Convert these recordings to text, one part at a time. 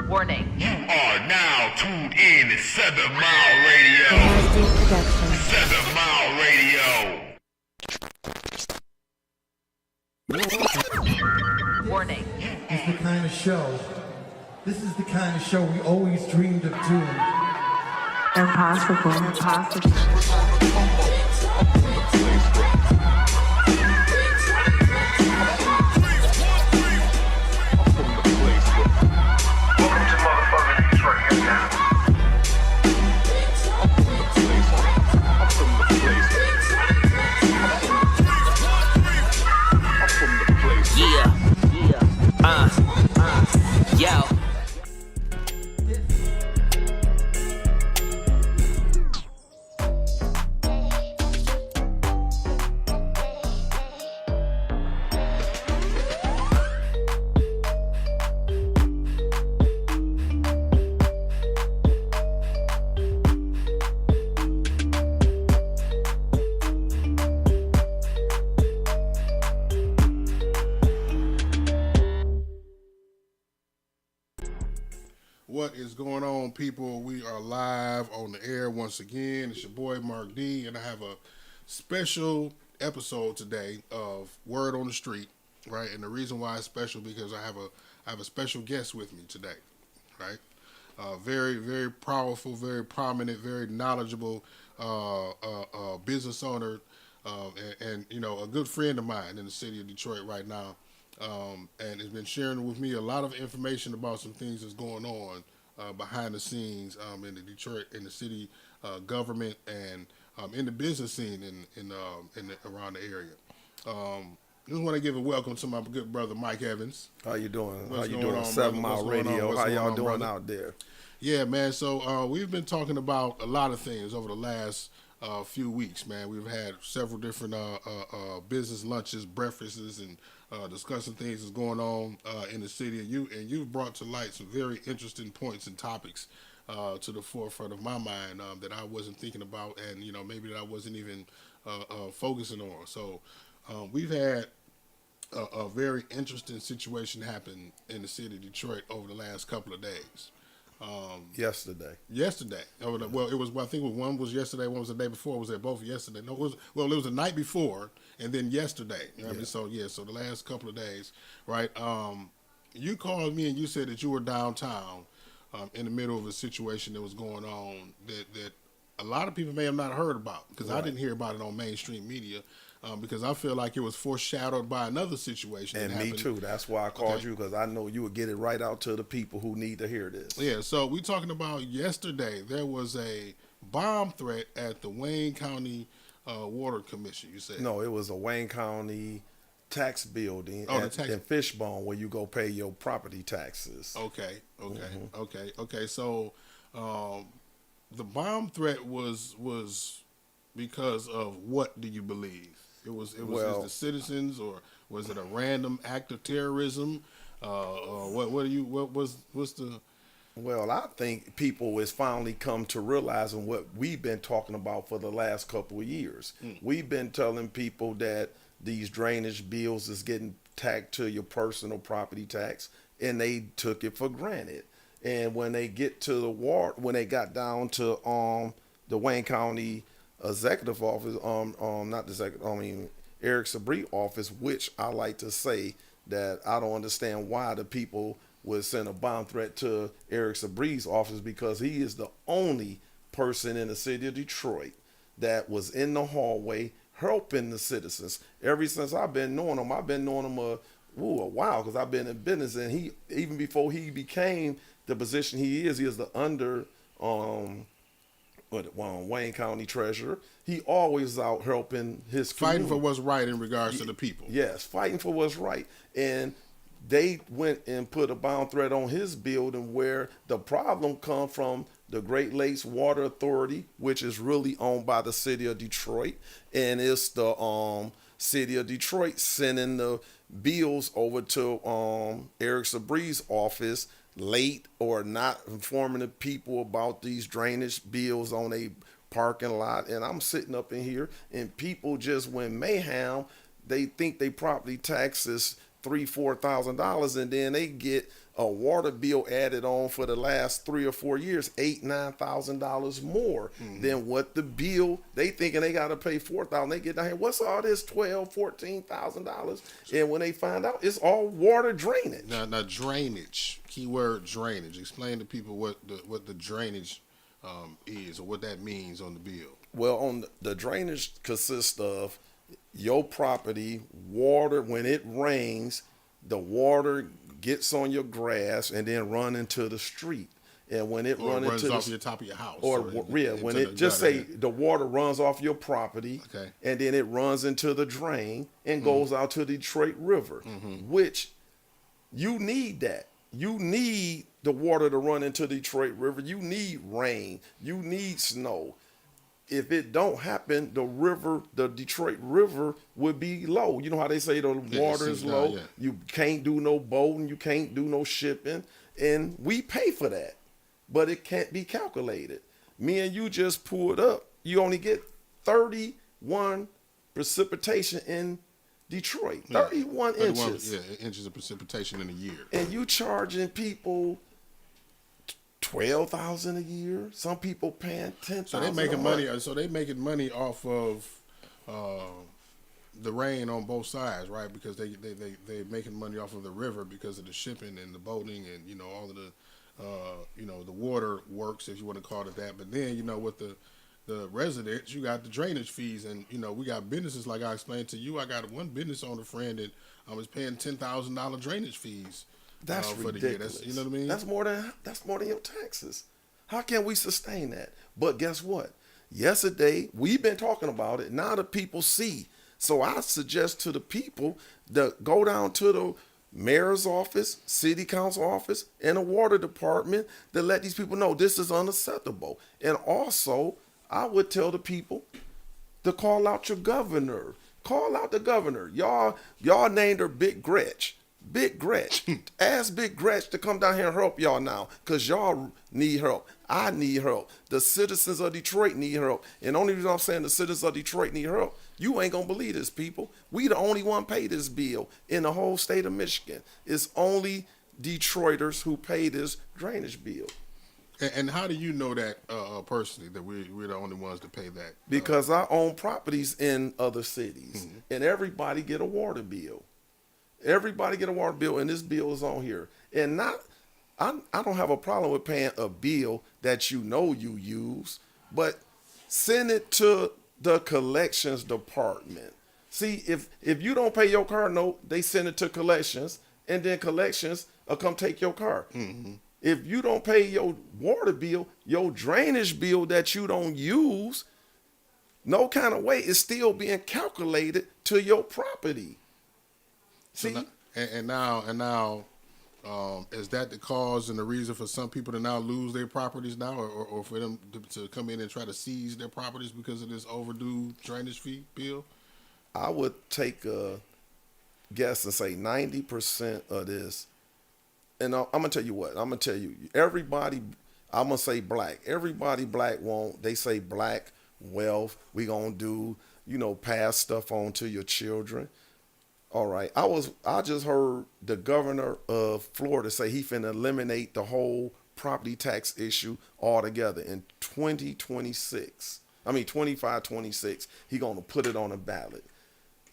Warning. You are now tuned in to 7 Mile Radio. 7 Mile Radio. Warning. This is the kind of show. This is the kind of show we always dreamed of doing. Impossible. Yo. What is going on, people? We are live on the air once again. It's your boy Mark D, and I have a special episode today of Word on the Street, right? And the reason why it's special because I have a special guest with me today, right? Very, very powerful, very prominent, very knowledgeable business owner, and you know, a good friend of mine in the city of Detroit right now. And has been sharing with me a lot of information about some things that's going on behind the scenes in the Detroit, in the city government, and in the business scene around the area. Just want to give a welcome to my good brother Mike Evans. How you doing? What's How you going doing? on, 7 brother? Mile What's going on? Radio. What's How going y'all on, doing brother? out there? Yeah, man. So we've been talking about a lot of things over the last few weeks, man. We've had several different business lunches, breakfasts, and discussing things that's going on in the city. And you've brought to light some very interesting points and topics to the forefront of my mind that I wasn't thinking about, and you know, maybe that I wasn't even focusing on. So we've had a very interesting situation happen in the city of Detroit over the last couple of days. Yesterday. Well, it was. I think one was yesterday. One was the day before. Was they both yesterday? No, it was the night before, and then yesterday. You know what I mean? So the last couple of days, right? You called me and you said that you were downtown, in the middle of a situation that was going on that a lot of people may have not heard about, because I didn't hear about it on mainstream media. Because I feel like it was foreshadowed by another situation. And me too. That's why I called you, because I know you would get it right out to the people who need to hear this. Yeah, so we talking about yesterday, there was a bomb threat at the Wayne County Water Commission, you said? No, it was a Wayne County tax building in Fishbone where you go pay your property taxes. Okay. So the bomb threat was because of what, do you believe? It was the citizens, or was it a random act of terrorism? What's the? Well, I think people is finally come to realizing what we've been talking about for the last couple of years. We've been telling people that these drainage bills is getting tacked to your personal property tax, and they took it for granted. And when they get to the ward, when they got down to the Wayne County executive office, Eric Sabree office, which I like to say that I don't understand why the people would send a bomb threat to Eric Sabree's office, because he is the only person in the city of Detroit that was in the hallway helping the citizens. Ever since I've been knowing him a while, because I've been in business, and he, even before he became the position he is the under Wayne County treasurer. He always out helping his community. Fighting for what's right in regards to the people. Yes, fighting for what's right. And they went and put a bomb threat on his building, where the problem come from the Great Lakes Water Authority, which is really owned by the city of Detroit. And it's the city of Detroit sending the bills over to Eric Sabree's office late, or not informing the people about these drainage bills on a parking lot. And I'm sitting up in here, and people just went mayhem. They think they property taxes $3,000-$4,000, and then they get a water bill added on for the last 3 or 4 years, $8,000-$9,000 more than what the bill they thinking they got to pay $4,000. They get down here, what's all this $12,000-$14,000? And when they find out, it's all water drainage. Now drainage. Keyword drainage. Explain to people what the drainage is or what that means on the bill. Well, on the drainage consists of your property water. When it rains, the water gets on your grass and then run into the street. And when it runs off your top of your house, when it just say the water runs off your property, okay, and then it runs into the drain and goes out to the Detroit River, which you need that. You need the water to run into the Detroit River. You need rain. You need snow. If it don't happen, the Detroit River would be low. You know how they say the water is low? Yeah. You can't do no boating. You can't do no shipping. And we pay for that, but it can't be calculated. Me and you just pulled up. You only get 31 precipitation in Detroit. 31 inches. Yeah, inches of precipitation in a year. And you charging people $12,000 a year. Some people paying $10,000. So they making money. So they making money off of the rain on both sides, right? Because they making money off of the river because of the shipping and the boating and all of the the water works, if you want to call it that. But then with the residents, you got the drainage fees, and we got businesses like I explained to you. I got one business owner friend that was paying $10,000 drainage fees. That's for ridiculous. the year. That's, you know what I mean? That's more than your taxes. How can we sustain that? But guess what? Yesterday we've been talking about it. Now the people see. So I suggest to the people that go down to the mayor's office, city council office, and the water department to let these people know this is unacceptable. And also, I would tell the people to call out your governor. Call out the governor. Y'all named her Big Gretch. Big Gretch. Ask Big Gretch to come down here and help y'all now, because y'all need help. I need help. The citizens of Detroit need help. And the only reason I'm saying the citizens of Detroit need help, you ain't going to believe this, people. We the only one pay this bill in the whole state of Michigan. It's only Detroiters who pay this drainage bill. And how do you know that personally, that we're the only ones to pay that? Because I own properties in other cities, and everybody get a water bill. Everybody get a water bill, and this bill is on here. And I don't have a problem with paying a bill that you use, but send it to the collections department. See, if you don't pay your car note, they send it to collections, and then collections will come take your car. If you don't pay your water bill, your drainage bill that you don't use, no kind of way is still being calculated to your property. See, and now, is that the cause and the reason for some people to now lose their properties now, or for them to come in and try to seize their properties because of this overdue drainage fee bill? I would take a guess and say 90% of this. And I'm gonna tell you what. I'm gonna tell you, everybody. I'm gonna say black. Everybody black won't. They say black wealth. We gonna do, pass stuff on to your children. All right. I just heard the governor of Florida say he finna eliminate the whole property tax issue altogether in 2026. 26. He gonna put it on a ballot.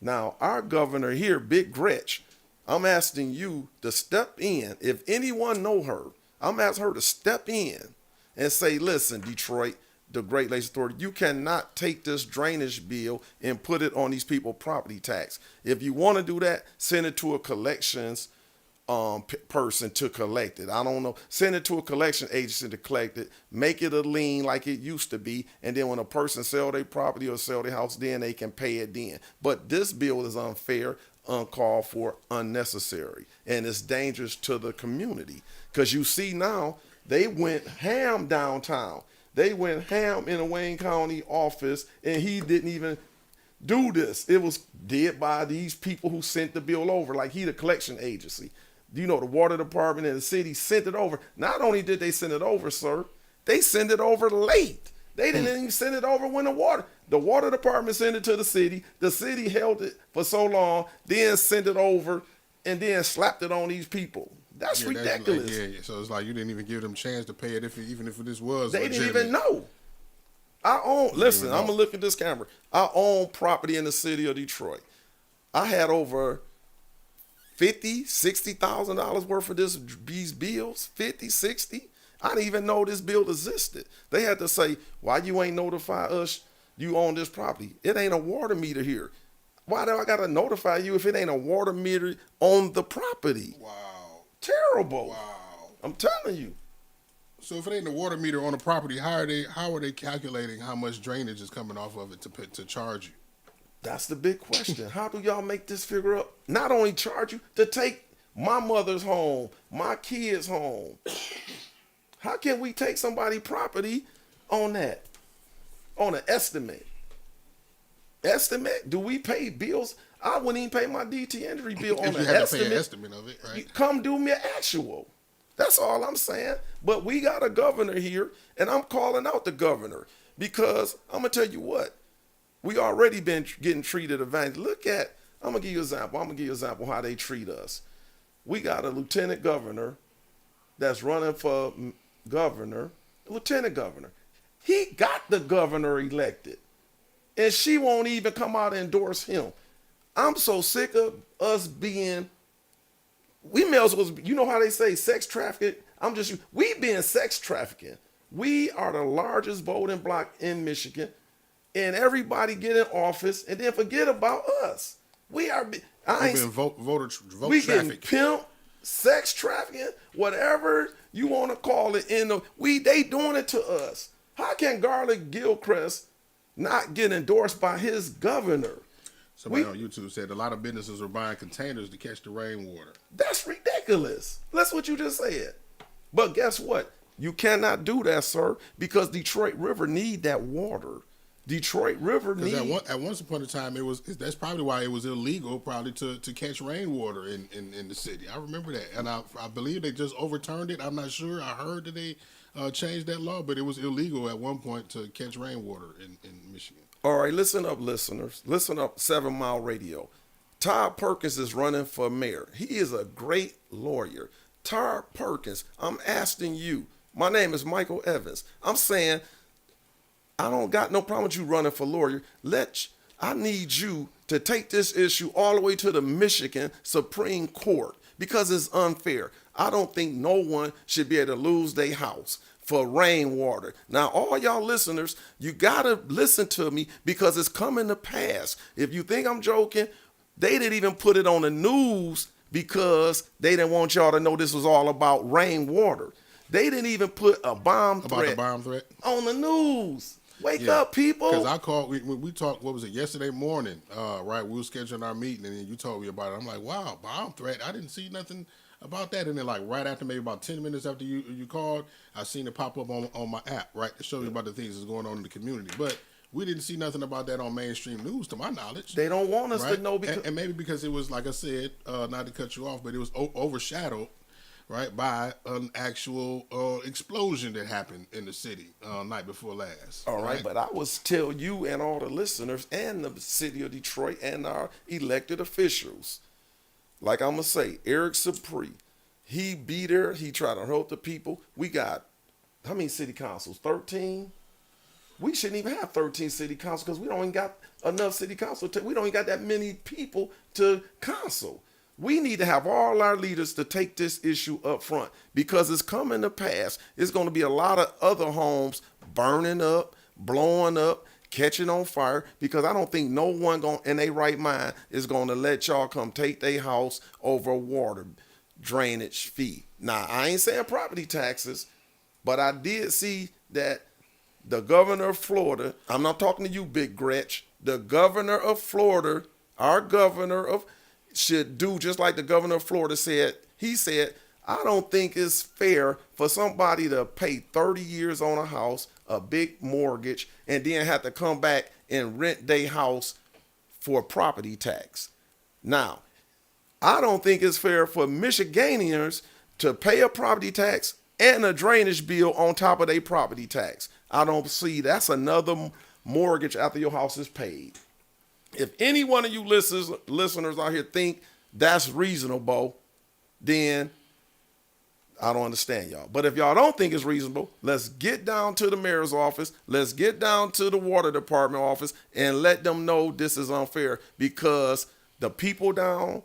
Now, our governor here, Big Gretch, I'm asking you to step in. If anyone know her, I'm asking her to step in and say, listen, Detroit, the Great Lakes Authority, you cannot take this drainage bill and put it on these people property tax. If you want to do that, send it to a collections person to collect it. I don't know. Send it to a collection agency to collect it. Make it a lien like it used to be. And then when a person sell their property or sell their house, then they can pay it then. But this bill is unfair, uncalled for, unnecessary. And it's dangerous to the community. Because you see now, they went ham downtown. They went ham in a Wayne County office, and he didn't even do this. It was did by these people who sent the bill over, like he the collection agency. The water department and the city sent it over. Not only did they send it over, sir, they sent it over late. They didn't even send it over when the water department sent it to the city. The city held it for so long, then sent it over, and then slapped it on these people. That's Yeah, that's like, ridiculous. yeah. So it's like you didn't even give them a chance to pay it, even if this was. They didn't legitimate. even know. I own. Listen, know. I'm gonna look at this camera. I own property in the city of Detroit. I had over $50,000-$60,000 worth of these bills. 50, 60. I didn't even know this bill existed. They had to say, "Why you ain't notify us? You own this property. It ain't a water meter here. Why do I gotta notify you if it ain't a water meter on the property?" Wow. Terrible. Wow. I'm telling you. So if it ain't a water meter on the property, how are they calculating how much drainage is coming off of it to charge you? That's the big question. How do y'all make this figure up? Not only charge you to take my mother's home, my kids' home. How can we take somebody's property on that? On an estimate. Estimate? Do we pay bills? I wouldn't even pay my DT injury bill on If an you had to estimate. pay an estimate of it, right? Come do me an actual. That's all I'm saying. But we got a governor here, and I'm calling out the governor because I'm gonna tell you what, we already been getting treated advantage. Look at, I'm gonna give you an example. I'm gonna give you an example how they treat us. We got a lieutenant governor that's running for governor, lieutenant governor. He got the governor elected, and she won't even come out and endorse him. I'm so sick of us being. We may as well, you know how they say sex trafficking? We being sex trafficking. We are the largest voting bloc in Michigan, and everybody get in office and then forget about us. We are, We've been vote we getting traffic. pimp, sex trafficking, whatever you want to call it. They doing it to us. How can Garlic Gilchrist not get endorsed by his governor? Somebody on YouTube said a lot of businesses are buying containers to catch the rainwater. That's ridiculous. That's what you just said. But guess what? You cannot do that, sir, because Detroit River need that water. Detroit River need. Because at once upon a time, that's probably why it was illegal, probably to catch rainwater in the city. I remember that, and I believe they just overturned it. I'm not sure. I heard that they changed that law, but it was illegal at one point to catch rainwater in Michigan. All right, listen up, listeners. Listen up, 7 Mile Radio. Todd Perkins is running for mayor. He is a great lawyer. Todd Perkins, I'm asking you. My name is Michael Evans. I'm saying I don't got no problem with you running for lawyer. I need you to take this issue all the way to the Michigan Supreme Court because it's unfair. I don't think no one should be able to lose their house for rainwater. Now, all y'all listeners, you gotta listen to me because it's coming to pass. If you think I'm joking, they didn't even put it on the news because they didn't want y'all to know this was all about rainwater. They didn't even put a bomb threat on the news. Wake up, people. Because I called, we talked, what was it, yesterday morning, right? We were scheduling our meeting, and then you told me about it. I'm like, wow, bomb threat. I didn't see nothing about that. And then like right after, maybe about 10 minutes after you called, I seen it pop up on my app, right? To show you about the things that's going on in the community. But we didn't see nothing about that on mainstream news, to my knowledge. They don't want us right? to know because... And maybe because it was, like I said, not to cut you off, but it was overshadowed, right, by an actual explosion that happened in the city night before last. All right, but I was tell you and all the listeners and the city of Detroit and our elected officials, like I'm going to say, Eric Sapri, he be there. He tried to help the people. We got, how many city councils? 13? We shouldn't even have 13 city councils because we don't even got enough city council. We don't even got that many people to council. We need to have all our leaders to take this issue up front because it's coming to pass. It's going to be a lot of other homes burning up, blowing up, catching on fire because I don't think no one in their right mind is going to let y'all come take their house over water drainage fee. Now, I ain't saying property taxes, but I did see that the governor of Florida, I'm not talking to you, Big Gretch, the governor of Florida, our governor should do just like the governor of Florida said. He said, I don't think it's fair for somebody to pay 30 years on a house, a big mortgage, and then have to come back and rent their house for property tax. Now, I don't think it's fair for Michiganians to pay a property tax and a drainage bill on top of their property tax. I don't see that's another mortgage after your house is paid. If any one of you listeners out here think that's reasonable, then I don't understand y'all. But if y'all don't think it's reasonable, let's get down to the mayor's office. Let's get down to the water department office and let them know this is unfair, because the people down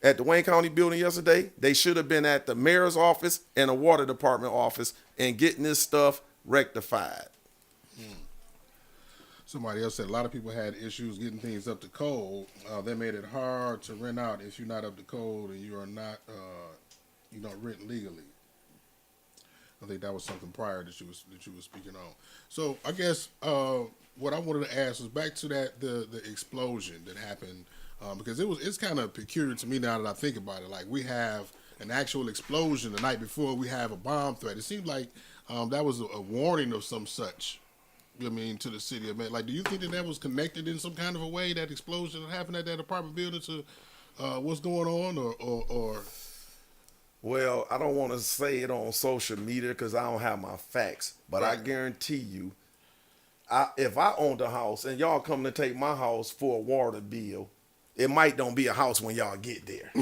at the Wayne County building yesterday, they should have been at the mayor's office and the water department office and getting this stuff rectified. Somebody else said a lot of people had issues getting things up to code. They made it hard to rent out if you're not up to code and you are not, you don't rent legally. I think that was something prior that you was speaking on. So I guess what I wanted to ask was back to that the explosion that happened, because it's kind of peculiar to me now that I think about it. Like, we have an actual explosion the night before we have a bomb threat. It seemed like that was a warning of some such. I mean, to the city of man. Like, do you think that was connected in some kind of a way, that explosion that happened at that apartment building, to what's going on, or? Well, I don't want to say it on social media because I don't have my facts, but right. I guarantee you, if I owned a house and y'all come to take my house for a water bill, it might don't be a house when y'all get there.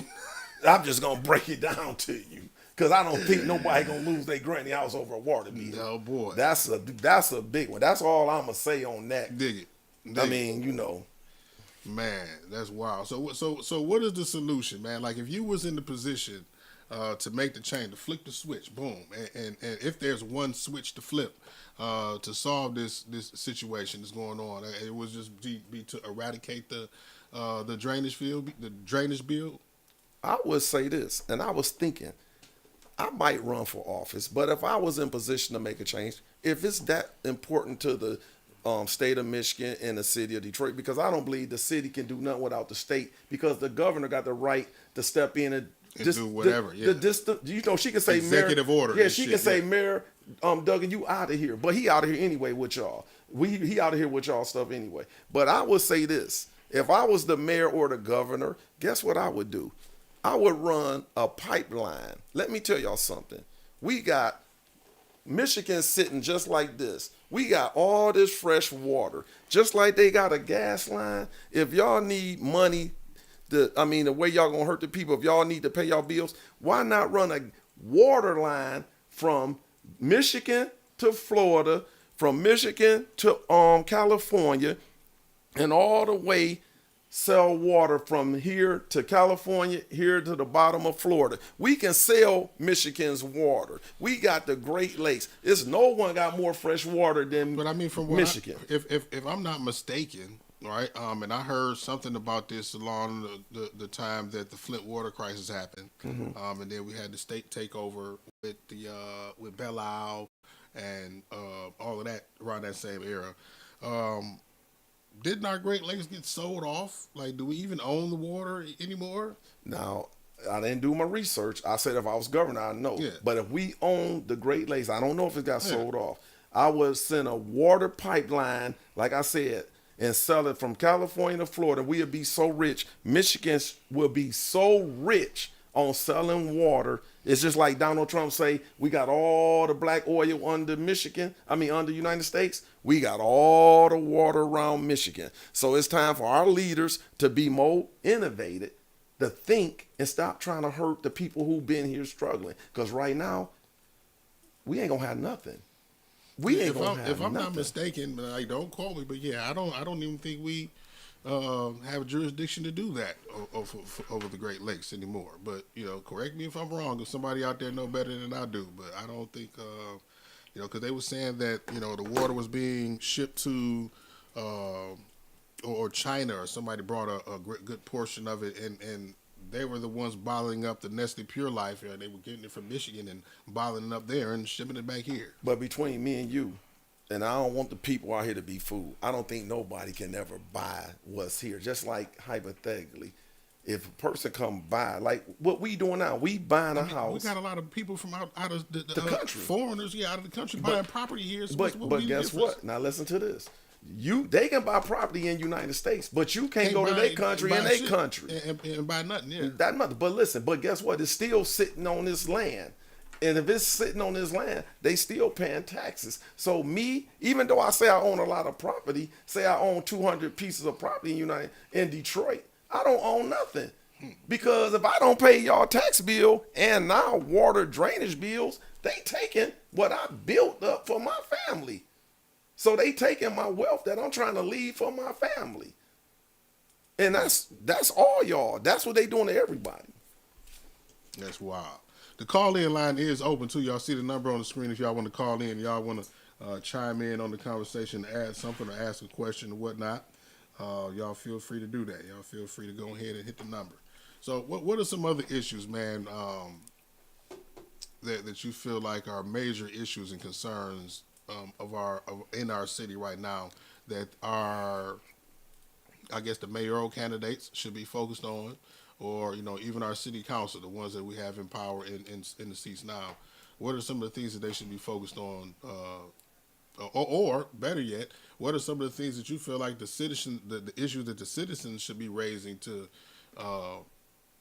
I'm just going to break it down to you. Because I don't think nobody going to lose their granny house over a water bill. Oh, boy. That's a big one. That's all I'm going to say on that. Dig it. I mean, you know. Man, that's wild. So what is the solution, man? Like, if you was in the position to make the change, to flick the switch, boom, and if there's one switch to flip to solve this situation that's going on, it would just be to eradicate the drainage bill? I would say this, and I was thinking, I might run for office, but if I was in position to make a change, if it's that important to the state of Michigan and the city of Detroit, because I don't believe the city can do nothing without the state, because the governor got the right to step in and do whatever. You know, she can say executive Mayor, order. Yeah, she can say, Mayor Duggan, you out of here. But he out of here anyway with y'all. He out of here with y'all stuff anyway. But I would say this: if I was the mayor or the governor, guess what I would do? I would run a pipeline. Let me tell y'all something. We got Michigan sitting just like this. We got all this fresh water, just like they got a gas line. If y'all need money, the way y'all gonna hurt the people, if y'all need to pay y'all bills, why not run a water line from Michigan to Florida, from Michigan to California, and all the way sell water from here to California, here to the bottom of Florida. We can sell Michigan's water. We got the Great Lakes. It's no one got more fresh water than But I mean, from what Michigan. If I'm not mistaken, right? And I heard something about this along the time that the Flint water crisis happened, and then we had the state takeover with Belle Isle and all of that around that same era. Didn't our Great Lakes get sold off? Like, do we even own the water anymore? Now, I didn't do my research. I said if I was governor, I know. Yeah. But if we own the Great Lakes, I don't know if it got sold off. I would send a water pipeline, like I said, and sell it from California to Florida. We would be so rich. Michigan will be so rich on selling water. It's just like Donald Trump say, we got all the black oil under under United States. We got all the water around Michigan. So it's time for our leaders to be more innovative, to think and stop trying to hurt the people who've been here struggling. Because right now, we ain't gonna have nothing. If I'm not mistaken, like, don't quote me, but yeah, I don't even think we have jurisdiction to do that over the Great Lakes anymore. But, correct me if I'm wrong, if somebody out there know better than I do, but I don't think, because they were saying that, the water was being shipped to or China, or somebody brought a good portion of it, and they were the ones bottling up the Nestle Pure Life. They were getting it from Michigan and bottling it up there and shipping it back here. But between me and you, and I don't want the people out here to be fooled, I don't think nobody can ever buy what's here. Just like hypothetically, if a person come by, like what we doing now, we buying a house. We got a lot of people from out of the country, foreigners, out of the country, buying property here. So but guess what? Now listen to this. They can buy property in the United States, but you can't go to their country and their country and buy nothing. Yeah, that nothing. But listen, guess what? It's still sitting on this land. And if it's sitting on this land, they still paying taxes. So me, even though I say I own a lot of property, say I own 200 pieces of property in Detroit, I don't own nothing. Because if I don't pay y'all tax bill and now water drainage bills, they taking what I built up for my family. So they taking my wealth that I'm trying to leave for my family. And that's all y'all. That's what they doing to everybody. That's wild. The call-in line is open too. Y'all see the number on the screen if y'all want to call in. Y'all want to chime in on the conversation, add something or ask a question or whatnot. Y'all feel free to do that. Y'all feel free to go ahead and hit the number. So what are some other issues, man, that you feel like are major issues and concerns in our city right now that are, I guess, the mayoral candidates should be focused on, or even our city council, the ones that we have in power in the seats now? What are some of the things that they should be focused on, or better yet, what are some of the things that you feel like the issues that the citizens should be raising to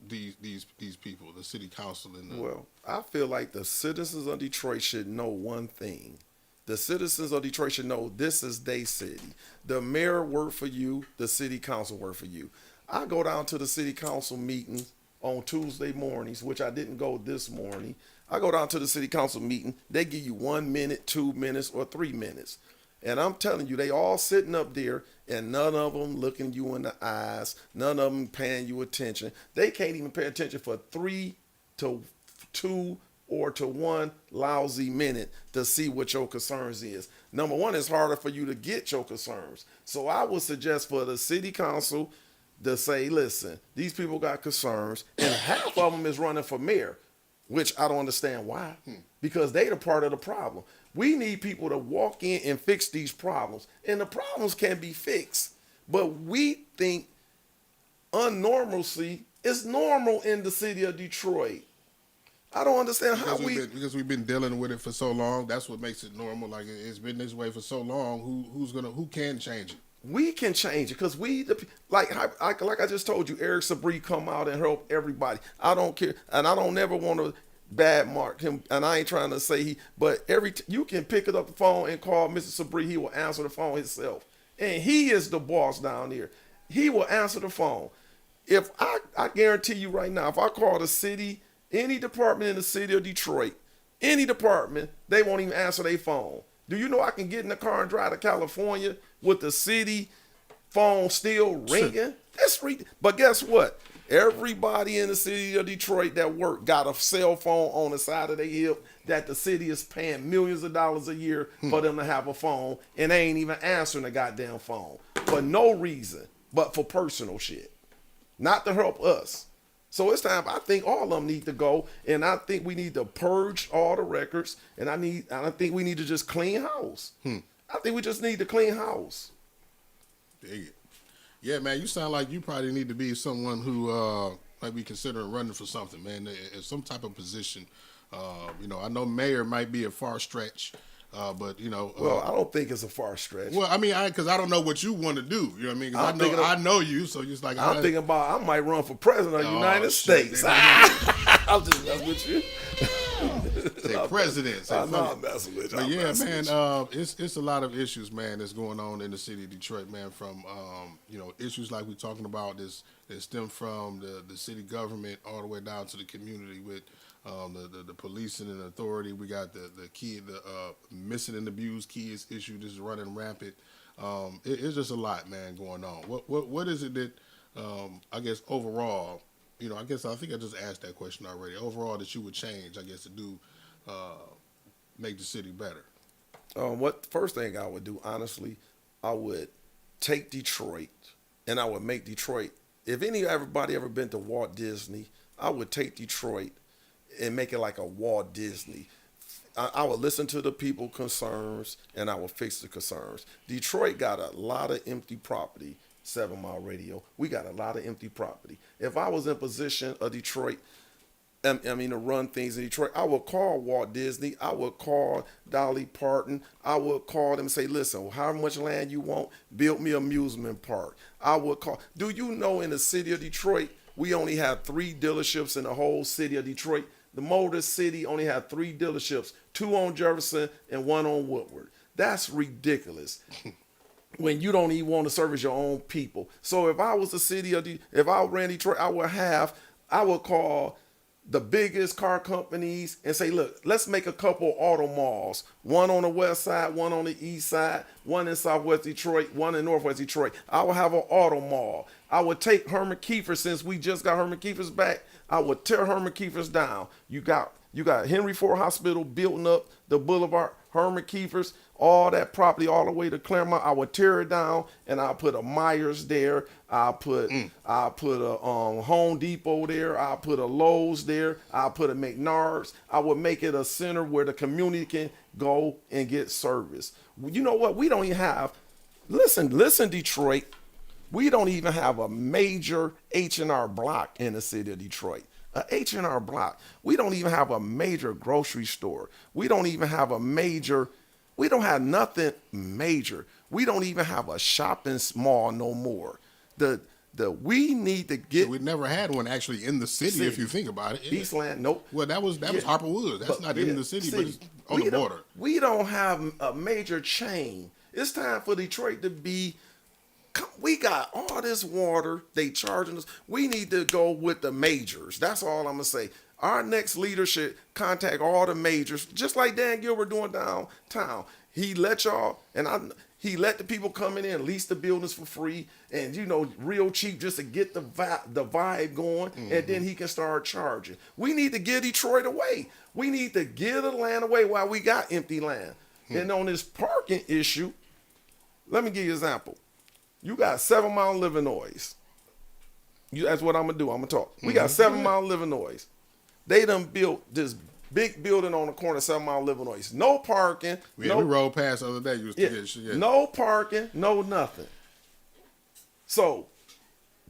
these people, the city council? Well, I feel like the citizens of Detroit should know one thing. The citizens of Detroit should know this is their city. The mayor work for you. The city council work for you. I go down to the city council meeting on Tuesday mornings, which I didn't go this morning. I go down to the city council meeting. They give you 1 minute, 2 minutes, or 3 minutes. And I'm telling you, they all sitting up there and none of them looking you in the eyes. None of them paying you attention. They can't even pay attention for 3 to 2 or to 1 lousy minute to see what your concerns is. Number one, it's harder for you to get your concerns. So I would suggest for the city council to say, listen, these people got concerns, and half of them is running for mayor, which I don't understand why, because they the part of the problem. We need people to walk in and fix these problems, and the problems can be fixed, but we think unnormalcy is normal in the city of Detroit. I don't understand how because we've been dealing with it for so long. That's what makes it normal. Like, it's been this way for so long. Who can change it? We can change it because like I just told you, Eric Sabree come out and help everybody. I don't care, and I don't never want to bad mark him, and I ain't trying to say but you can pick it up the phone and call Mr. Sabree. He will answer the phone himself, and he is the boss down there. He will answer the phone. If I guarantee you right now, if I call the city, any department in the city of Detroit, any department, they won't even answer their phone. Do you know I can get in the car and drive to California with the city phone still ringing? But guess what? Everybody in the city of Detroit that work got a cell phone on the side of their hip that the city is paying millions of dollars a year for them to have a phone, and they ain't even answering the goddamn phone for no reason but for personal shit, not to help us. So it's time. I think all of them need to go, and I think we need to purge all the records, and I think we need to just clean house. I think we just need to clean house. Dig it. Yeah, man, you sound like you probably need to be someone who might be considering running for something, man, in some type of position. I know mayor might be a far stretch, but Well, I don't think it's a far stretch. Well, I mean, because I don't know what you want to do. You know what I mean? Because I know you, so just like I'm thinking about I might run for president of the United States. I'm just messing with you. Say president. I'm not messing with you. But yeah, man, it's a lot of issues, man, that's going on in the city of Detroit, man. From issues like we're talking about that stem from the city government all the way down to the community with the policing and authority. We got the missing and abused kids issue. This is running rampant. It's just a lot, man, going on. What is it that I guess overall, I think I just asked that question already. Overall, that you would change, I guess, to do make the city better. First thing I would do, honestly, I would take Detroit and I would make Detroit. If everybody ever been to Walt Disney, I would take Detroit and make it like a Walt Disney. I would listen to the people concerns and I would fix the concerns. Detroit got a lot of empty property. 7 Mile Radio. We got a lot of empty property. If I was in position of Detroit, to run things in Detroit, I would call Walt Disney. I would call Dolly Parton. I would call them and say, listen, how much land you want? Build me an amusement park. I would call. Do you know in the city of Detroit, we only have 3 dealerships in the whole city of Detroit? The Motor City only had 3 dealerships, 2 on Jefferson and 1 on Woodward. That's ridiculous. when you don't even want to service your own people. So if I was the city of if I ran Detroit, I would call the biggest car companies and say, look, let's make a couple auto malls. One on the west side, one on the east side, one in Southwest Detroit, one in Northwest Detroit. I would have an auto mall. I would take Herman Kiefer, since we just got Herman Kiefer's back, I would tear Herman Kiefer's down. You got Henry Ford Hospital building up the boulevard, Herman Kiefer's, all that property all the way to Claremont. I would tear it down and I'll put a Myers there. I'll put a Home Depot there. I'll put a Lowe's there. I'll put a McNard's. I would make it a center where the community can go and get service. You know what? We don't even have, listen, Detroit. We don't even have a major H&R Block in the city of Detroit. A H&R Block. We don't even have a major grocery store. We don't even have we don't have nothing major. We don't even have a shopping mall no more. We need to get. So we never had one actually in the city, if you think about it. Eastland, nope. Well, that was Harper Woods. That's not in the city, but it's on the border. We don't have a major chain. It's time for Detroit to be. We got all this water they charging us. We need to go with the majors. That's all I'm gonna say. Our next leadership contact all the majors, just like Dan Gilbert doing downtown. He let y'all he let the people come in, lease the buildings for free, and real cheap, just to get the vibe going, and then he can start charging. We need to give Detroit away. We need to give the land away while we got empty land. And on this parking issue, let me give you an example. You got 7 Mile Livernois. That's what I'm gonna do. I'm gonna talk. We got 7 Mile Livernois. They done built this big building on the corner of 7 Mile Livernois. No parking. We rode past the other day. You was to get shit. Yeah. No parking. No nothing. So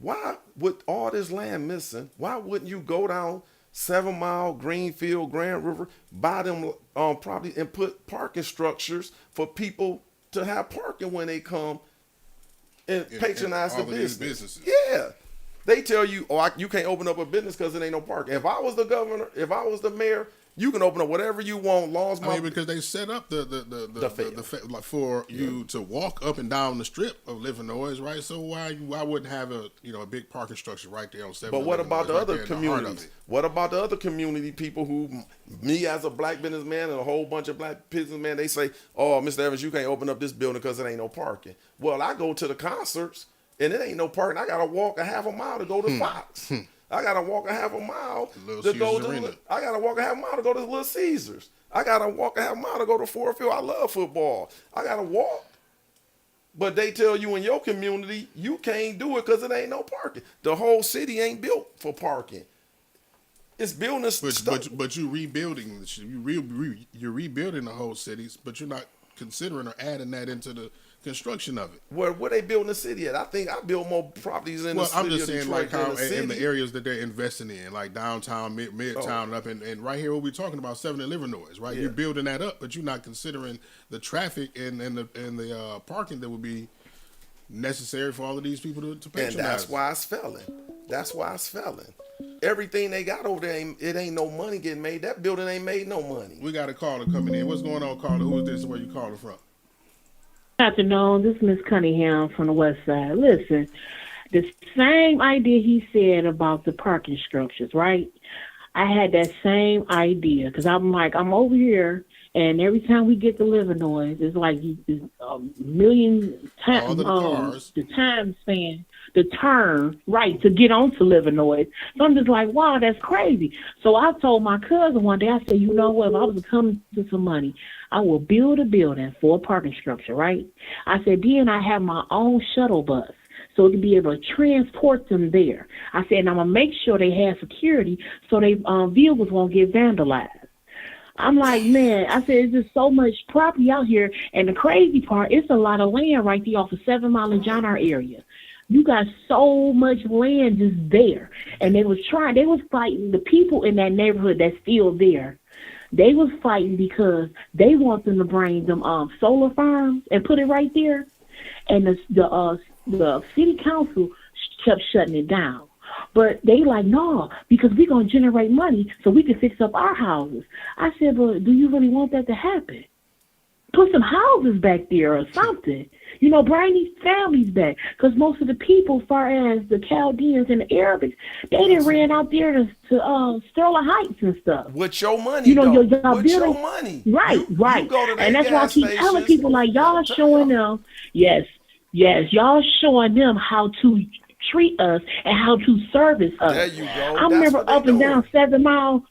why, with all this land missing, why wouldn't you go down 7 Mile, Greenfield, Grand River, buy them property and put parking structures for people to have parking when they come and patronize the business. Yeah. They tell you, you can't open up a business because it ain't no parking. If I was the governor, if I was the mayor, you can open up whatever you want, long as because they set up the for you to walk up and down the strip of Livernois, right? So why wouldn't have a big parking structure right there on 7? But what about the other communities? What about the other community people who, me as a black businessman and a whole bunch of black businessmen, they say, oh, Mr. Evans, you can't open up this building because it ain't no parking. Well, I go to the concerts and it ain't no parking. I gotta walk a half a mile to go to Fox. I gotta walk a half a mile to go to. I gotta walk a half a mile to go to Little Caesars. I gotta walk a half a mile to go to Ford Field. I love football. I gotta walk. But they tell you in your community you can't do it because it ain't no parking. The whole city ain't built for parking. It's building stuff. But you rebuilding. You're rebuilding the whole cities, but you're not considering or adding that into the construction of it. Where they building the city at? I think I build more properties in the city. I'm just saying, Detroit like how in the areas that they're investing in, like downtown, midtown, up and right here, what we're talking about, 7 and Livernois, right? Yeah. You're building that up, but you're not considering the traffic and the parking that would be necessary for all of these people to patronize. And that's why it's failing. Everything they got over there, it ain't no money getting made. That building ain't made no money. We got a caller coming in. What's going on, caller? Who is this? Where you calling from? Good afternoon. This is Miss Cunningham from the West Side. Listen, the same idea he said about the parking structures, right? I had that same idea because I'm over here, and every time we get to Livernois, it's like a million times the time span, the turn, right, to get onto Livernois. So I'm just like, wow, that's crazy. So I told my cousin one day, I said, you know what, if I was coming to some money, I will build a building for a parking structure, right? I said, then I have my own shuttle bus so to be able to transport them there. I said, and I'm going to make sure they have security so they vehicles won't get vandalized. I'm like, man, I said, there's just so much property out here. And the crazy part, it's a lot of land right there off of 7 Mile and John R area. You got so much land just there. And they was fighting the people in that neighborhood that's still there. They was fighting because they want them to bring them solar farms and put it right there. And the city council kept shutting it down. But they like, no, because we're going to generate money so we can fix up our houses. I said, but do you really want that to happen? put some houses back there or something. You know, bring these families back. Because most of the people, as far as the Chaldeans and the Arabics, they didn't ran out there to Sterling Heights and stuff. With your money, You know, though. y'all With building, your money. right, You right. go to that And that's why I gas keep telling stations. people, like, y'all showing them, yes, y'all showing them how to treat us and how to service us. There you go. I That's remember what they up and down doing. 7 Mile.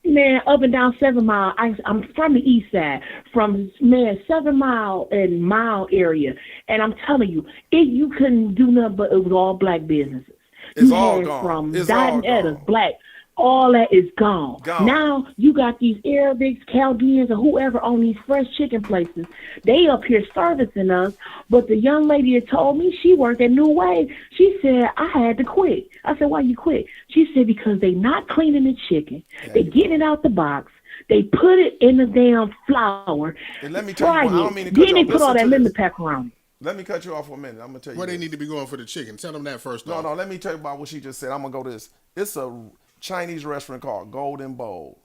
Man, up and down 7 Mile. I'm from the east side, from 7 Mile and Mile area, and I'm telling you, you couldn't do nothing but it was all black businesses. It's You all had gone. from It's Dot all and Edda's, gone. black. All that is gone. Gone. Now you got these Arabics, Chaldeans, or whoever on these fresh chicken places. They up here servicing us. But the young lady that told me she worked at New Wave, she said, I had to quit. I said, why you quit? She said, because they not cleaning the chicken. They getting it out the box. They put it in the damn flour. And let me tell you fry what, I don't it. mean to cut Then you they off. put all Listen that to lemon this. pack around it. Let me cut you off for a minute. I'm gonna tell you. Where they this. need to be going for the chicken? Tell them that first off. No, let me tell you about what she just said. I'm gonna go to this. It's a Chinese restaurant called Golden Bowl.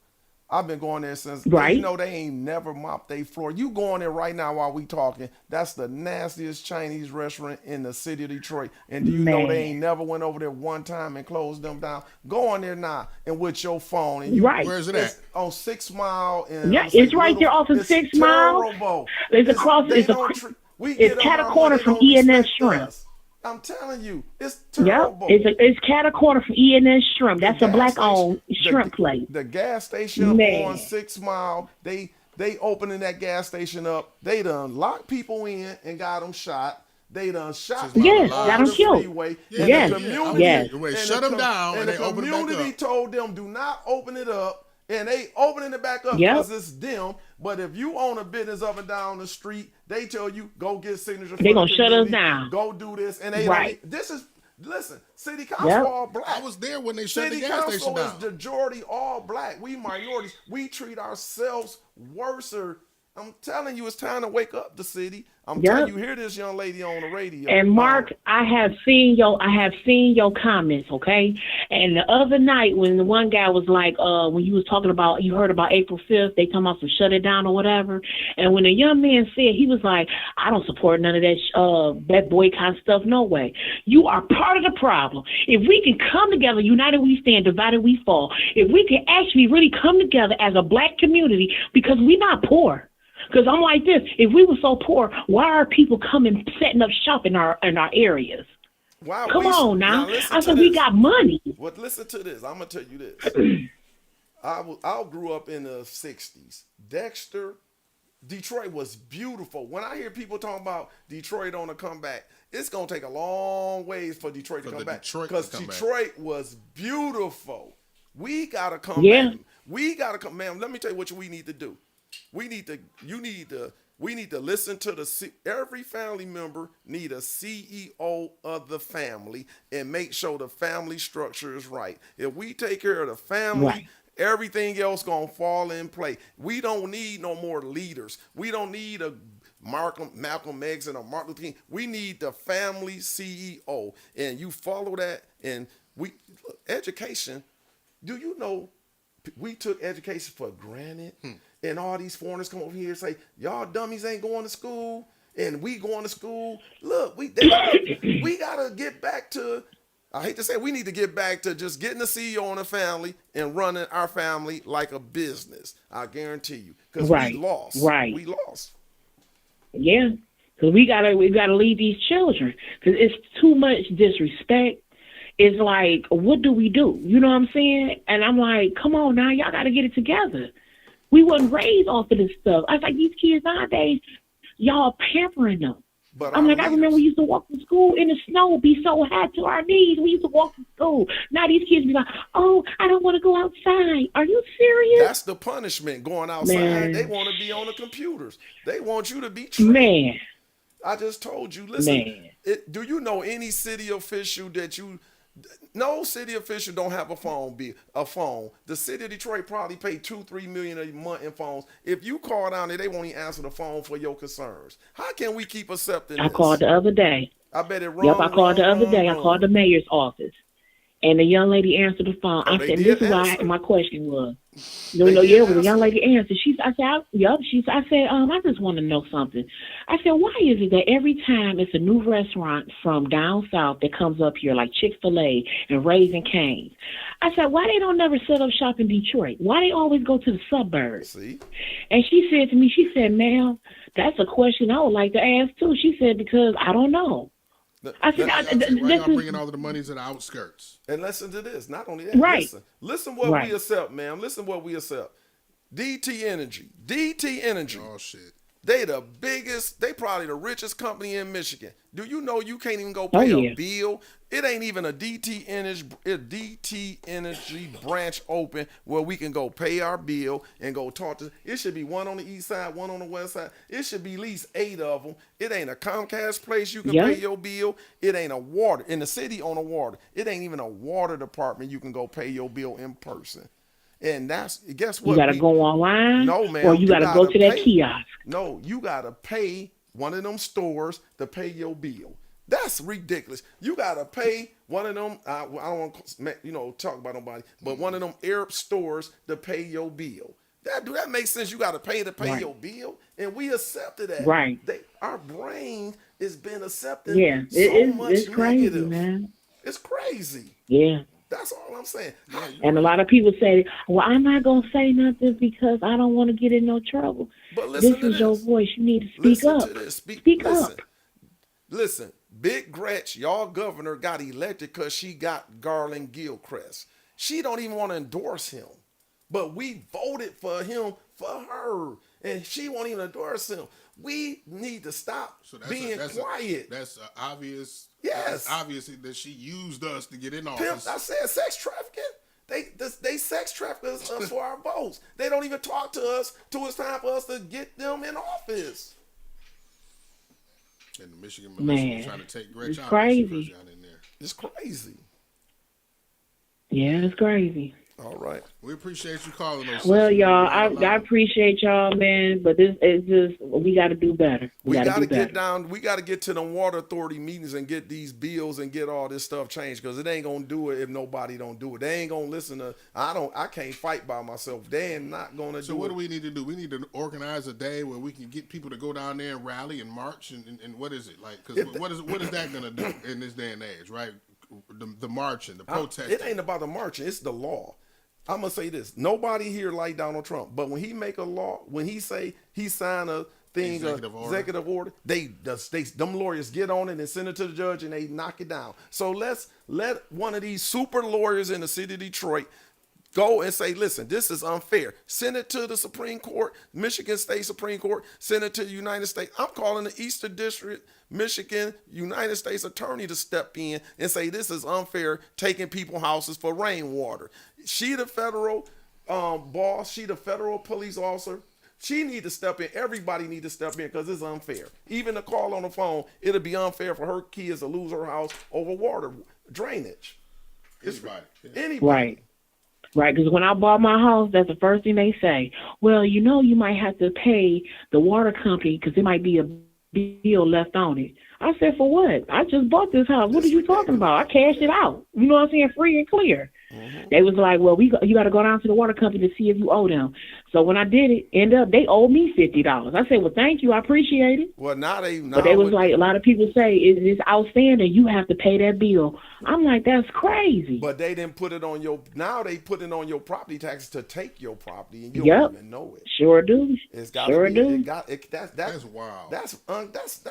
I've been going there since. Right. You know they ain't never mopped their floor. You going there right now while we talking? That's the nastiest Chinese restaurant in the city of Detroit. And do you know Man. they ain't never went over there one time and closed them down? Go on there now and with your phone and you. Right. Where's it It's at? on 6 Mile and Yeah, it's right there off of it's 6 Mile. terrible. It's across- they it's a- don't treat- we it's get cat a around corner where they from don't E&S respect Shrimp. us. I'm telling you, it's Yep, terrible. it's cat a corner from E&S Shrimp. That's a gas black-owned station- shrimp place. The gas station Man. on 6 Mile, they opening that gas station up. They done locked people in and got them shot. They done shot people Yes, on got 'em the killed. freeway. Yeah, And Yes, the community, yes. They and shut the 'em down and the they open it back community up. told them do not open it up. And they opening it back up Yep. because it's them. But if you own a business up and down the street, they tell you go get signature. They gonna shut us down. Go do this, and they Right. don't. This is listen. City council Yep. all black. I was there when they shut City the gas station council down. is majority all black. We minorities. We treat ourselves worser. I'm telling you, it's time to wake up the city. I'm Yep. telling you, hear this young lady on the radio. And Mark, I have seen your comments, okay? And the other night when the one guy was like, when you was talking about, you heard about April 5th, they talking about some shut it down or whatever. And when the young man said, he was like, I don't support none of that boycott stuff, no way. You are part of the problem. If we can come together, united we stand, divided we fall. If we can actually really come together as a black community, because we're not poor. Because I'm like this, if we were so poor, why are people coming, setting up shop in our areas? Wow, Come on now. listen I to said, we this. got money. But listen to this. I'm gonna tell you this. I grew up in the '60s. Dexter, Detroit was beautiful. When I hear people talking about Detroit on a comeback, it's gonna take a long ways for Detroit to For come the back Detroit to because come back. Detroit was beautiful. We gotta come Yeah. back. We gotta come, man. Let me tell you what we need to do. We need to listen to every family member need a CEO of the family and make sure the family structure is right. If we take care of the family, Right. everything else gonna fall in place. We don't need no more leaders. We don't need a Malcolm X and a Martin Luther King. We need the family CEO, and you follow that. And education. Do you know we took education for granted? And all these foreigners come over here and say, y'all dummies ain't going to school, and we going to school. Look, we gotta get back to, I hate to say it, we need to get back to just getting the CEO in the family and running our family like a business. I guarantee you. Because Right, we lost. right. We lost. Yeah, because we gotta lead these children. Because it's too much disrespect. It's like, what do we do? You know what I'm saying? And I'm like, come on now, y'all got to get it together. We wasn't raised off of this stuff. I was like, these kids nowadays, y'all pampering them. But I'm our like, I remember we leaders- used to walk to school in the snow, be so hot to our knees. We used to walk to school. Now these kids be like, oh, I don't want to go outside. Are you serious? That's the punishment, going outside. Man. They want to be on the computers. They want you to be trained. Man, I just told you, listen, Man. do you know any city official no city official don't have a phone. The city of Detroit probably pay $2-3 million a month in phones. If you call down there, they won't even answer the phone for your concerns. How can we keep accepting I this? called the other day. I bet it wrong. Yep, I called the wrong, other day. I wrong. called the mayor's office. And the young lady answered the phone. Oh, I they said, did this is why answer? my question was. No, They no, did yeah, when the young answer? lady answered, I said, I just want to know something. I said, why is it that every time it's a new restaurant from down south that comes up here, like Chick-fil-A and Raising Cane's? I said, why they don't never set up shop in Detroit? Why they always go to the suburbs? See? And she said to me, she said, ma'am, that's a question I would like to ask too. She said, because I don't know. I said, Why y'all this is bringing all of the money to the outskirts? And listen to this. Not only that, right. listen what Right. we accept, ma'am. Listen what we accept. DT Energy. Oh shit. They the biggest, they probably the richest company in Michigan. Do you know you can't even go Oh, pay yeah. a bill? It ain't even a DT Energy branch open where we can go pay our bill and go talk to. It should be one on the east side, one on the west side. It should be at least 8 of them. It ain't a Comcast place you can Yep. pay your bill. It ain't a water in the city on a water. It ain't even a water department you can go pay your bill in person. And that's, guess what? You got to go online, No, ma'am. or you got to go to that pay. kiosk. No, you gotta pay one of them stores to pay your bill. That's ridiculous. You gotta pay one of them. I don't want to, talk about nobody, but one of them Arab stores to pay your bill. That makes sense? You gotta pay Right. your bill, and we accepted that. Right. Our brain has been accepting Yeah, much it's crazy, negative. man. It's crazy. Yeah. That's all I'm saying. And a lot of people say, well, I'm not going to say nothing because I don't want to get in no trouble. But listen This to is your this. voice. You need to speak Listen up. to this. Speak up. Listen, Big Gretch, y'all governor, got elected because she got Garland Gilchrist. She don't even want to endorse him. But we voted for him for her. And she won't even endorse him. We need to stop being quiet. That's obvious. Yes. It's obvious that she used us to get in Pimp, office. I said sex trafficking. They sex traffic us for our votes. They don't even talk to us till it's time for us to get them in office. And the Michigan militia trying to take Gretch it's out. crazy. In there. It's crazy. Yeah, it's crazy. All right. We appreciate you calling us. Well, y'all, I appreciate y'all, man, but this is just, we got to do better. We got to do better. get down. We got to get to the water authority meetings and get these bills and get all this stuff changed, because it ain't gonna do it if nobody don't do it. They ain't gonna listen to. I can't fight by myself. They ain't not gonna do it. So what do we need to do? We need to organize a day where we can get people to go down there and rally and march and what is it like? Because what is that gonna do in this day and age, right? The marching, the protesting. It ain't about the marching. It's the law. I'm gonna say this: nobody here like Donald Trump, but when he make a law, when he say he sign a thing, executive order, them lawyers get on it and send it to the judge and they knock it down. So let's let one of these super lawyers in the city of Detroit go and say, listen, this is unfair. Send it to the Supreme Court, Michigan State Supreme Court, send it to the United States. I'm calling the Eastern District, Michigan, United States Attorney to step in and say this is unfair, taking people's houses for rainwater. She the federal boss, she the federal police officer. She need to step in. Everybody need to step in because it's unfair. Even the call on the phone, it'll be unfair for her kids to lose her house over water drainage. Anybody. Right. Right, because when I bought my house, that's the first thing they say. Well, you might have to pay the water company because there might be a bill left on it. I said, for what? I just bought this house. What are you talking about? I cashed it out. You know what I'm saying? Free and clear. Mm-hmm. They was like, well, you got to go down to the water company to see if you owe them. So when I did it, they owed me $50. I said, well, thank you. I appreciate it. Well, but they was like, a lot of people say it's outstanding. You have to pay that bill. I'm like, that's crazy. But they didn't put it on now they put it on your property taxes to take your property and you don't even know it. Sure do. It's got sure to do. That's wild. That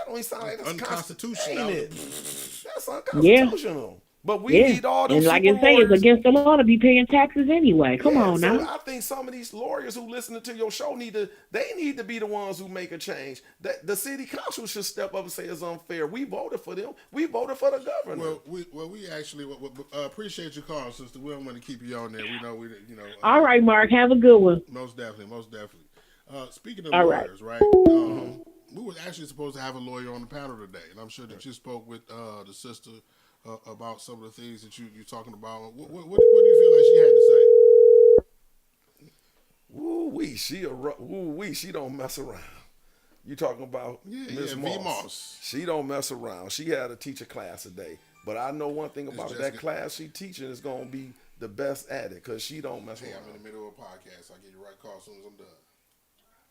only sound like that's unconstitutional. Ain't it? That's unconstitutional. Yeah. But we need all those. And like I say, it's against the law to be paying taxes anyway. Come on now. I think some of these lawyers who listen to your show need to be the ones who make a change. The city council should step up and say it's unfair. We voted for them. We voted for the governor. We actually appreciate your call, sister. We don't want to keep you on there. We know all right, Mark. Have a good one. Most definitely. Speaking of lawyers, right? We were actually supposed to have a lawyer on the panel today, and I'm sure that you spoke with the sister about some of the things that you're talking about. What do you feel like she had to say? She don't mess around. You talking about Ms. Moss? She don't mess around. She had a teacher class today, but I know one thing about it. That class she teaching is going to be the best at it because she don't mess Hey, around. I'm in the middle of a podcast. I'll give you the right call as soon as I'm done.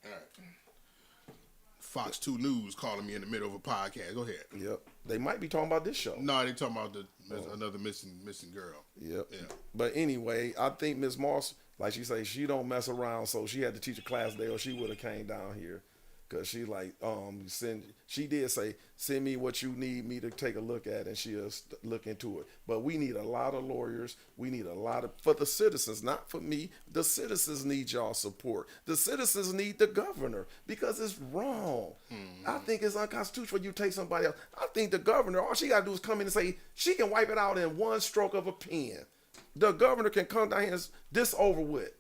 All right. Fox 2 News calling me in the middle of a podcast. Go ahead. Yep. They might be talking about this show. No, they talking about another missing girl. Yep. Yeah. But anyway, I think Miss Moss, like she say, she don't mess around, so she had to teach a class there, or she would have came down here. Cause she like she did say send me what you need me to take a look at, and she'll look into it. But we need a lot of lawyers. We need a lot of for the citizens, not for me. The citizens need y'all support. The citizens need the governor because it's wrong. I think it's unconstitutional for you to take somebody else. I think the governor, all she gotta do is come in and say she can wipe it out in one stroke of a pen. The governor can come down here and this over with.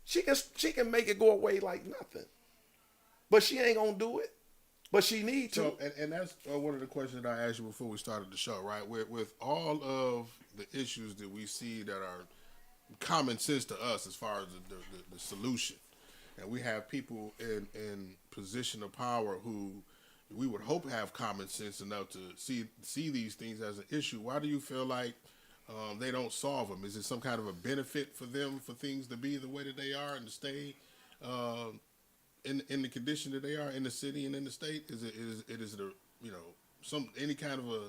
She can make it go away like nothing. But she ain't gonna do it. But she need to. So, and that's one of the questions that I asked you before we started the show, right? With all of the issues that we see that are common sense to us as far as the solution, and we have people in position of power who we would hope have common sense enough to see these things as an issue. Why do you feel like they don't solve them? Is it some kind of a benefit for them for things to be the way that they are and to stay in the condition that they are in the city and in the state? Is it any kind of a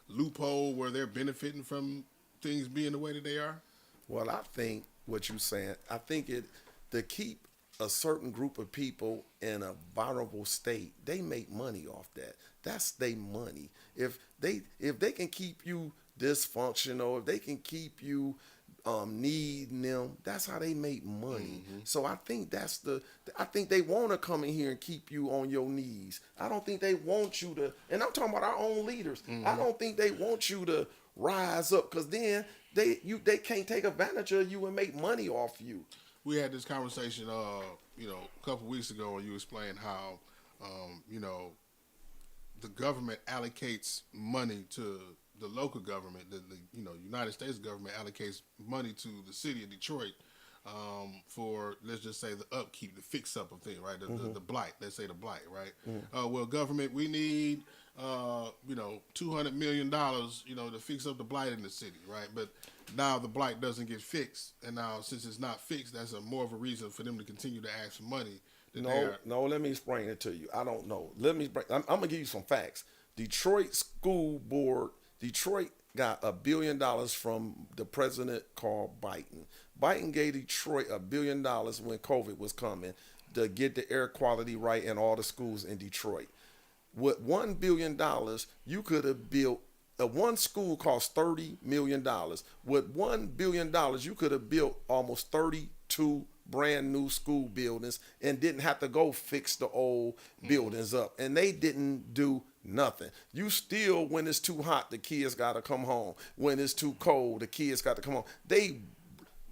loophole where they're benefiting from things being the way that they are? Well, I think what you're saying, I think it to keep a certain group of people in a vulnerable state, they make money off that. That's their money. If they can keep you dysfunctional, if they can keep you needing them, that's how they make money. So I think I think they want to come in here and keep you on your knees. I don't think they want you to, and I'm talking about our own leaders. I don't think they want you to rise up because then they can't take advantage of you and make money off you. We had this conversation, a couple weeks ago, and you explained how, the government allocates money to the local government. The United States government allocates money to the city of Detroit for, let's just say, the upkeep, the fix up of things, right? The blight. Let's say the blight, right? Well, government, we need $200 million, to fix up the blight in the city, right? But now the blight doesn't get fixed, and now since it's not fixed, that's more of a reason for them to continue to ask for money. No, let me explain it to you. I don't know. I'm gonna give you some facts. Detroit School Board, Detroit got $1 billion from the president called Biden. Biden gave Detroit $1 billion when COVID was coming to get the air quality right in all the schools in Detroit. With $1 billion, you could have built one school cost $30 million. With $1 billion, you could have built almost 32 brand new school buildings and didn't have to go fix the old buildings up. And they didn't do nothing. You still, when it's too hot, the kids got to come home. When it's too cold, the kids got to come home. They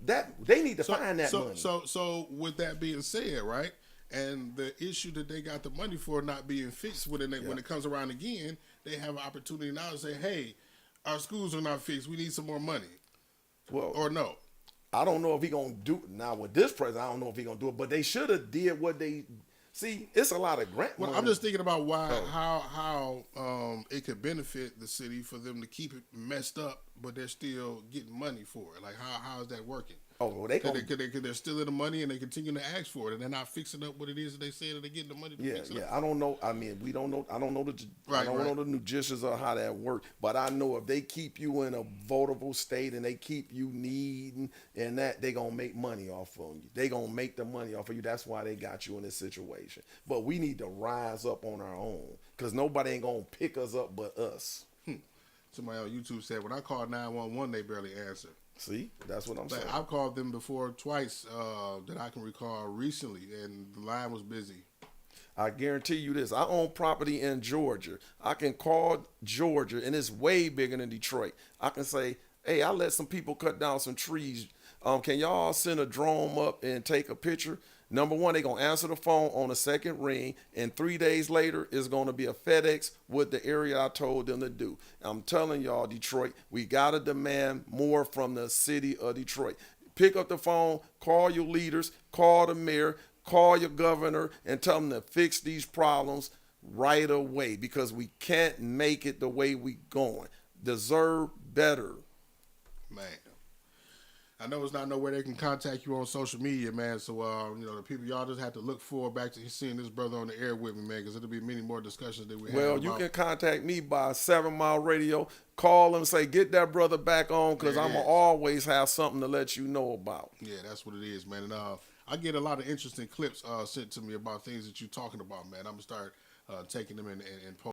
need to find that money. So with that being said, right, and the issue that they got the money for not being fixed when it comes around again, they have an opportunity now to say, hey, our schools are not fixed. We need some more money. Well, or no. I don't know if he gonna do now with this president. I don't know if he gonna do it, but they should have did what they. See, it's a lot of grant money. Well, I'm just thinking about how it could benefit the city for them to keep it messed up, but they're still getting money for it. Like how is that working? Oh, well, they're still in the money and they continue to ask for it, and they're not fixing up what it is that they say that they're getting the money to fix it up. I don't know. I mean, we don't know. I don't know the logistics of how that works. But I know if they keep you in a vulnerable state and they keep you needing and that, they gonna make money off of you. They gonna make the money off of you. That's why they got you in this situation. But we need to rise up on our own because nobody ain't gonna pick us up but us. Somebody on YouTube said when I called 911, they barely answered. See, that's what I'm saying. I've called them before twice that I can recall recently, and the line was busy. I guarantee you this. I own property in Georgia. I can call Georgia, and it's way bigger than Detroit. I can say, hey, I let some people cut down some trees. Can y'all send a drone up and take a picture? Number one, they're going to answer the phone on the second ring, and 3 days later, it's going to be a FedEx with the area I told them to do. I'm telling y'all, Detroit, we got to demand more from the city of Detroit. Pick up the phone, call your leaders, call the mayor, call your governor, and tell them to fix these problems right away because we can't make it the way we going. Deserve better. Man. I know it's not nowhere they can contact you on social media, man. So, the people, y'all just have to look forward back to seeing this brother on the air with me, man, because it'll be many more discussions that we have. Well, you can contact me by 7 Mile Radio. Call him, say, get that brother back on, because I'm going to always have something to let you know about. Yeah, that's what it is, man. And I get a lot of interesting clips sent to me about things that you're talking about, man. I'm going to start taking them and